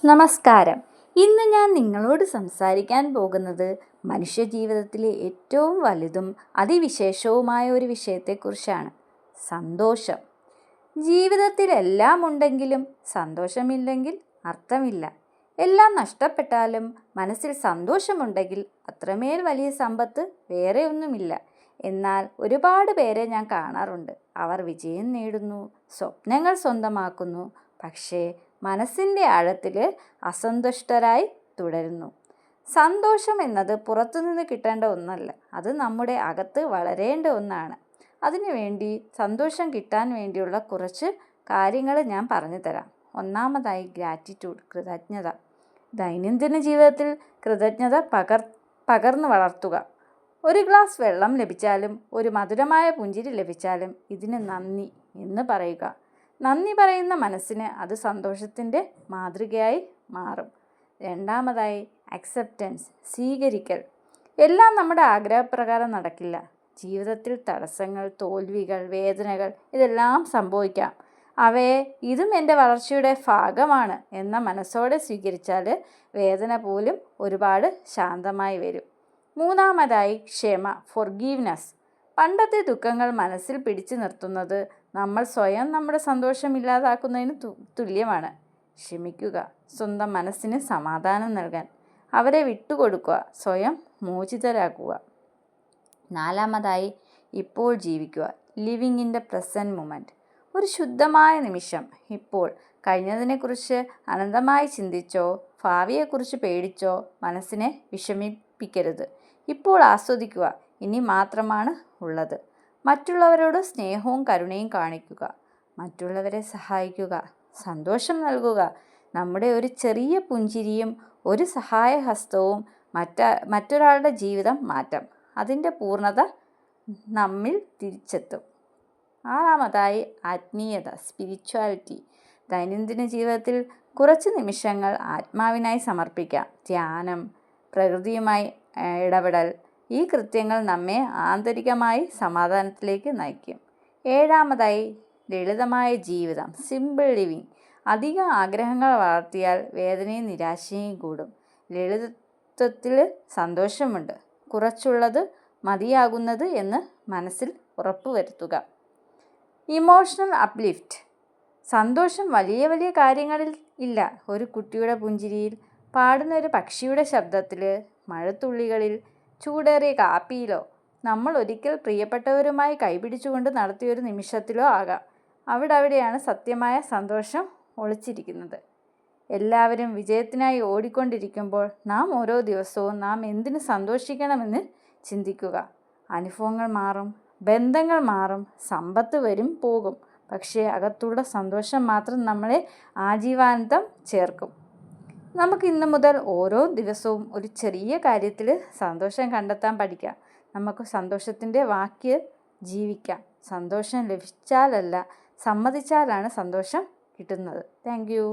നമസ്കാരം. ഇന്ന് ഞാൻ നിങ്ങളോട് സംസാരിക്കാൻ പോകുന്നത് മനുഷ്യജീവിതത്തിലെ ഏറ്റവും വലുതും അതിവിശേഷവുമായ ഒരു വിഷയത്തെക്കുറിച്ചാണ്. സന്തോഷം. ജീവിതത്തിൽ എല്ലാം ഉണ്ടെങ്കിലും സന്തോഷമില്ലെങ്കിൽ അർത്ഥമില്ല. എല്ലാം നഷ്ടപ്പെട്ടാലും മനസ്സിൽ സന്തോഷമുണ്ടെങ്കിൽ അത്രമേൽ വലിയ സമ്പത്ത് വേറെ ഒന്നുമില്ല. എന്നാൽ ഒരുപാട് പേരെ ഞാൻ കാണാറുണ്ട്. അവർ വിജയം നേടുന്നു, സ്വപ്നങ്ങൾ സ്വന്തമാക്കുന്നു, പക്ഷേ മനസ്സിൻ്റെ ആഴത്തിൽ അസന്തുഷ്ടരായി തുടരുന്നു. സന്തോഷം എന്നത് പുറത്തുനിന്ന് കിട്ടേണ്ട ഒന്നല്ല, അത് നമ്മുടെ അകത്ത് വളരേണ്ട ഒന്നാണ്. അതിനുവേണ്ടി സന്തോഷം കിട്ടാൻ വേണ്ടിയുള്ള കുറച്ച് കാര്യങ്ങൾ ഞാൻ പറഞ്ഞു തരാം. ഒന്നാമതായി ഗ്രാറ്റിറ്റ്യൂഡ്, കൃതജ്ഞത. ദൈനംദിന ജീവിതത്തിൽ കൃതജ്ഞത പകർന്നു വളർത്തുക. ഒരു ഗ്ലാസ് വെള്ളം ലഭിച്ചാലും ഒരു മധുരമായ പുഞ്ചിരി ലഭിച്ചാലും ഇതിന് നന്ദി എന്ന് പറയുക. നന്ദി പറയുന്ന മനസ്സിന് അത് സന്തോഷത്തിൻ്റെ മാതൃകയായി മാറും. രണ്ടാമതായി അക്സെപ്റ്റൻസ്, സ്വീകരിക്കൽ. എല്ലാം നമ്മുടെ ആഗ്രഹപ്രകാരം നടക്കില്ല. ജീവിതത്തിൽ തടസ്സങ്ങൾ, തോൽവികൾ, വേദനകൾ ഇതെല്ലാം സംഭവിക്കാം. അവയെ ഇതും എൻ്റെ വളർച്ചയുടെ ഭാഗമാണ് എന്ന മനസ്സോടെ സ്വീകരിച്ചാൽ വേദന പോലും ഒരുപാട് ശാന്തമായി വരും. മൂന്നാമതായി ക്ഷമ, ഫൊർഗീവ്നെസ്. പണ്ടത്തെ ദുഃഖങ്ങൾ മനസ്സിൽ പിടിച്ചു നിർത്തുന്നത് നമ്മൾ സ്വയം നമ്മുടെ സന്തോഷം ഇല്ലാതാക്കുന്നതിന് തുല്യമാണ്. ക്ഷമിക്കുക, സ്വന്തം മനസ്സിന് സമാധാനം നൽകാൻ. അവരെ വിട്ടുകൊടുക്കുക, സ്വയം മോചിതരാക്കുക. നാലാമതായി ഇപ്പോൾ ജീവിക്കുക, living in the present moment. ഒരു ശുദ്ധമായ നിമിഷം, ഇപ്പോൾ. കഴിഞ്ഞതിനെക്കുറിച്ച് അനന്തമായി ചിന്തിച്ചോ ഭാവിയെക്കുറിച്ച് പേടിച്ചോ മനസ്സിനെ വിഷമിപ്പിക്കരുത്. ഇപ്പോൾ ആസ്വദിക്കുക, ഇനി മാത്രമാണ് ഉള്ളത്. മറ്റുള്ളവരോട് സ്നേഹവും കരുണയും കാണിക്കുക. മറ്റുള്ളവരെ സഹായിക്കുക, സന്തോഷം നൽകുക. നമ്മുടെ ഒരു ചെറിയ പുഞ്ചിരിയും ഒരു സഹായഹസ്തവും മറ്റൊരാളുടെ ജീവിതം മാറ്റാം. അതിൻ്റെ പൂർണ്ണത നമ്മിൽ തിരിച്ചെത്തും. ആറാമതായി ആത്മീയത, സ്പിരിച്വാലിറ്റി. ദൈനംദിന ജീവിതത്തിൽ കുറച്ച് നിമിഷങ്ങൾ ആത്മാവിനായി സമർപ്പിക്കാം. ധ്യാനം, പ്രകൃതിയുമായി ഇടപെടൽ, ഈ കൃത്യങ്ങൾ നമ്മെ ആന്തരികമായി സമാധാനത്തിലേക്ക് നയിക്കും. ഏഴാമതായി ലളിതമായ ജീവിതം, സിമ്പിൾ ലിവിങ്. അധികം ആഗ്രഹങ്ങൾ വളർത്തിയാൽ വേദനയും നിരാശയും കൂടും. ലളിതത്വത്തിൽ സന്തോഷമുണ്ട്. കുറച്ചുള്ളത് മതിയാകുന്നത് എന്ന് മനസ്സിൽ ഉറപ്പുവരുത്തുക. Emotional uplift. സന്തോഷം വലിയ വലിയ കാര്യങ്ങളിൽ ഇല്ല. ഒരു കുട്ടിയുടെ പുഞ്ചിരിയിൽ, പാടുന്ന ഒരു പക്ഷിയുടെ ശബ്ദത്തിൽ, മഴത്തുള്ളികളിൽ, ചൂടേറിയ കാപ്പിയിലോ, നമ്മൾ ഒരിക്കൽ പ്രിയപ്പെട്ടവരുമായി കൈപിടിച്ചുകൊണ്ട് നടത്തിയൊരു നിമിഷത്തിലോ ആകാം. അവിടെയാണ് സത്യമായ സന്തോഷം ഒളിച്ചിരിക്കുന്നത്. എല്ലാവരും വിജയത്തിനായി ഓടിക്കൊണ്ടിരിക്കുമ്പോൾ നാം ഓരോ ദിവസവും നാം എന്തിന് സന്തോഷിക്കണമെന്ന് ചിന്തിക്കുക. അനുഭവങ്ങൾ മാറും, ബന്ധങ്ങൾ മാറും, സമ്പത്ത് വരും പോകും, പക്ഷേ അകത്തുള്ള സന്തോഷം മാത്രം നമ്മളെ ആജീവാനന്തം ചേർക്കും. നമുക്ക് ഇന്നു മുതൽ ഓരോ ദിവസവും ഒരു ചെറിയ കാര്യത്തിൽ സന്തോഷം കണ്ടെത്താൻ പഠിക്കാം. നമുക്ക് സന്തോഷത്തിൻ്റെ വാക്ക് ജീവിക്കാം. സന്തോഷം ലഭിച്ചാലല്ല, സമ്മതിച്ചാലാണ് സന്തോഷം കിട്ടുന്നത്. Thank you.